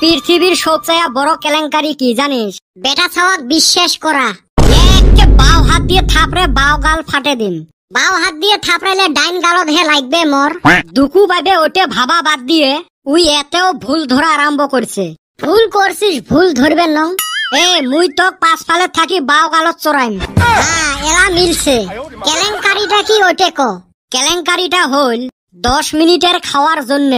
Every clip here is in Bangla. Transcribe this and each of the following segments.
পৃথিবীর সবচেয়ে বড় কেলেঙ্কারি কি জানিস? বেটা ছাওয়াক বিশ্বাস করা। একে বাও হাত দিয়ে থাপড়ে বাও গাল ফাটে দিন। বাও হাত দিয়ে থাপড়াইলে ডাইন গালত হে লাগবে মোর। দুকু ভাবে ওটে ভাবা বাদ দিয়ে উই এতেও ভুল ধরা আরম্ভ করছে। ভুল করছিস, ভুল ধরবে ন। মুই তোক পাঁচ ফালে থাকি বাও গালত চড়াইম। হ্যাঁ, এলা মিলছে। কেলেঙ্কারিটা কি ওটে ক? কেলেঙ্কারিটা হল 10 মিনিটের খাওয়ার জন্য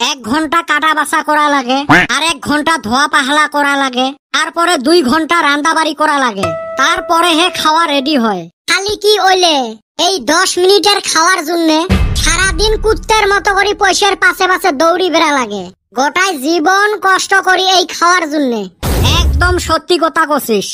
1 ঘন্টা কাটা বাছা করা লাগে, আর 1 ঘন্টা ধোয়া পাহলা করা লাগে, তারপরে 2 ঘন্টা রান্না বাড়ি করা লাগে, তারপরে হে খাওয়া রেডি হয়। খালি কি ওইলে এই 10 মিনিটের খাওয়ার জন্য সারাদিন কুত্তের মতো করে পয়সার পাশে পাশে দৌড়ি বেড়া লাগে। গোটাই জীবন কষ্ট করি এই খাওয়ার জন্য। একদম সত্যি কথা কছিস।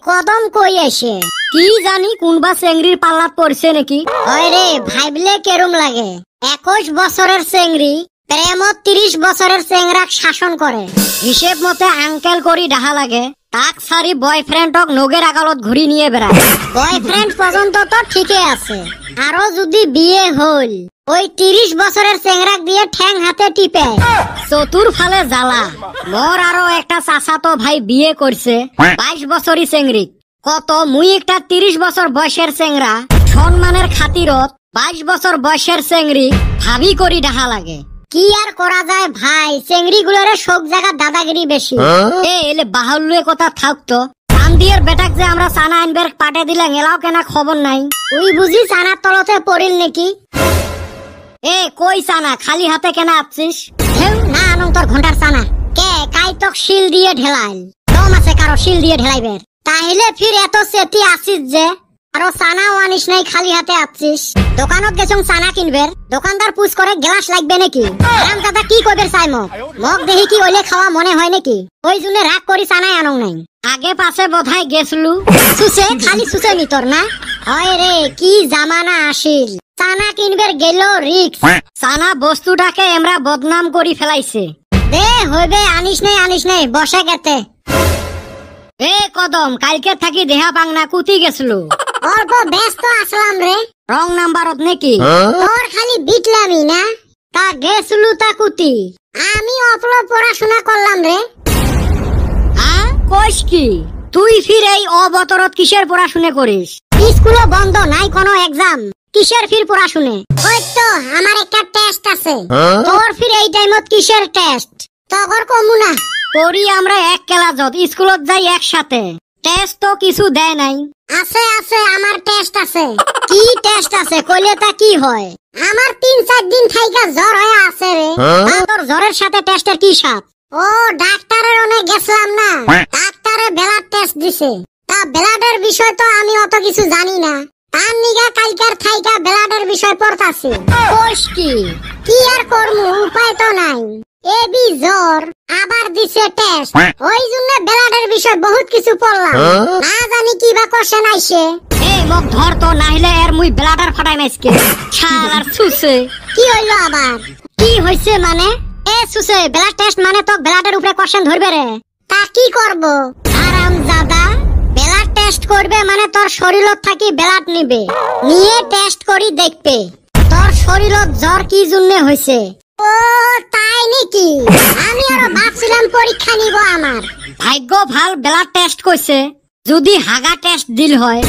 কদম কই এসে কি জানি কোনবা চেংড়ির পাল্লাত পড়ছে নাকি। হয় রে, ভাইবলে কেরম লাগে। 21 বছরের চেংড়ি প্রেমত 30 বছরের চেংরাক শাসন করে। হিসেব মতে আঙ্কেল করি ডাহা লাগে। তাক সারি বয়ফ্রেন্ডক নগের আগালত ঘুরি নিয়ে বেড়ায়। বয়ফ্রেন্ড পর্যন্ত তো ঠিকই আছে, আরো যদি বিয়ে হল ওই 30 বছরের চেংরাক দিয়ে ঠ্যাং হাতে টিপে। চতুর ফালে জ্বালা। মোর আরো একটা চাচাতো ভাই বিয়ে করছে 22 বছরই চেংড়ি। কত মুই একটা 30 বছর বয়সের চেংরা সম্মানের খাতিরত 22 বছর বয়সের চেংড়ি ভাবি করি ডাহা লাগে। কি আর করা যায় ভাই, চেংড়ি গুলোরে সব জায়গা দাদাগিরি বেশি। এলে বাহুল্যে কথা থাকতো। চান্দিয়ের বেটাক যে আমরা চানা আনবার পাঠে দিলাম, এলাও কেনা খবর নাই। ওই বুঝি চানার তলতে পড়িল নাকি? কই চানা খালি হাতে কেনা আসছিস? না আনং তোর ঘন্টার চানা। কে কাই তক শিল দিয়ে ঢেলাইল? দম আছে কারো শিল দিয়ে ঢেলাইবের? তাইলে ফির এত চেতি আসিস যে আরো চানাও আনিস নাই, খালি হাতে আসছিস। দোকানত গেছং চানা কিনবের, দোকানদার পুছ করে গ্লাস লাগবে নাকি? আরাম দাদা কি কইবের চাই মগ দেখি কি ওইলে খাওয়া মনে হয় নাকি? ওই জন্য রাগ করি চানাই আনং নাই। আগে পাশে বোধহয় গেছলু সুসে, খালি সুসে মিতর না। হয় রে, কি জামানা আসিল। চানা কিনবের গেল রিক্স। চানা বস্তুটাকে আমরা বদনাম করি ফেলাইছে। দে হইবে, আনিস নাই বসে গেতে। কদম কালকে থাকি দেহা পাংনা কুতি গেছিল। অল্প ব্যস্ত আসলাম রে। রং নাম্বারত নাকি? তোর খালি বিটলামি না। তা গেছলু তা কুতি? আমি অপল পড়াশোনা করলাম রে। কইস কি? তুই ফির এই অবতরত কিসের পড়াশুনে করিস? স্কুলে বন্ধ নাই কোনো এক্সাম, কিসের ফির পড়াশুনে? ওই তো আমার একটা টেস্ট আছে। তোর ফির এই টাইমত কিসের টেস্ট? তগর কমু না পড়ি আমরা এক ক্লাসত, স্কুলত যাই একসাথে। টেস্ট তো কিছু দেয় নাই। আছে আমার টেস্ট আছে। কি টেস্ট আছে কইলে তা কি হয়? আমার 3-4 দিন থাইকা জ্বর হয়ে আছে রে। তোর জ্বরের সাথে টেস্টের কি সাথ? ও ডাক্তারের অনেক গেছিলাম না, ডাক্তারে ব্লাড টেস্ট দিছে। তা ব্লাডের বিষয় তো আমি অত কিছু জানি না। তার নিগা কালকার থাইকা ব্লাডের বিষয় পড়তাছি। কোষ কি আর করমু, উপায় তো নাই। এবি জ্বর আবার দিছে টেস্ট, ওই জন্য ব্লাডের বিষয় বহুত কিছু পড়লাম। না জানি কি বা কোশ্চেন আইছে। মোক ধর তো, নাইলে এর মুই ব্লাডার ফাটাই মাইসকে। শালার সুসে কি হইলো আবার? কি হইছে মানে? সুসে ব্লাড টেস্ট মানে তো ব্লাডের উপরে কোশ্চেন ধরবে রে। তা কি করব? আরামজাদা ব্লাড টেস্ট করবে মানে তোর শরীরত থাকি ব্লাড নিবে, নিয়ে টেস্ট করি দেখবে তোর শরীরত জ্বর কি জন্য হইছে। ও তাই নাকি? আমি আরো ভাবছিলাম পরীক্ষা নিব। আমার ভাগ্য ভাল, ব্লাড টেস্ট কইছে। যদি হাগা টেস্ট দিল হয়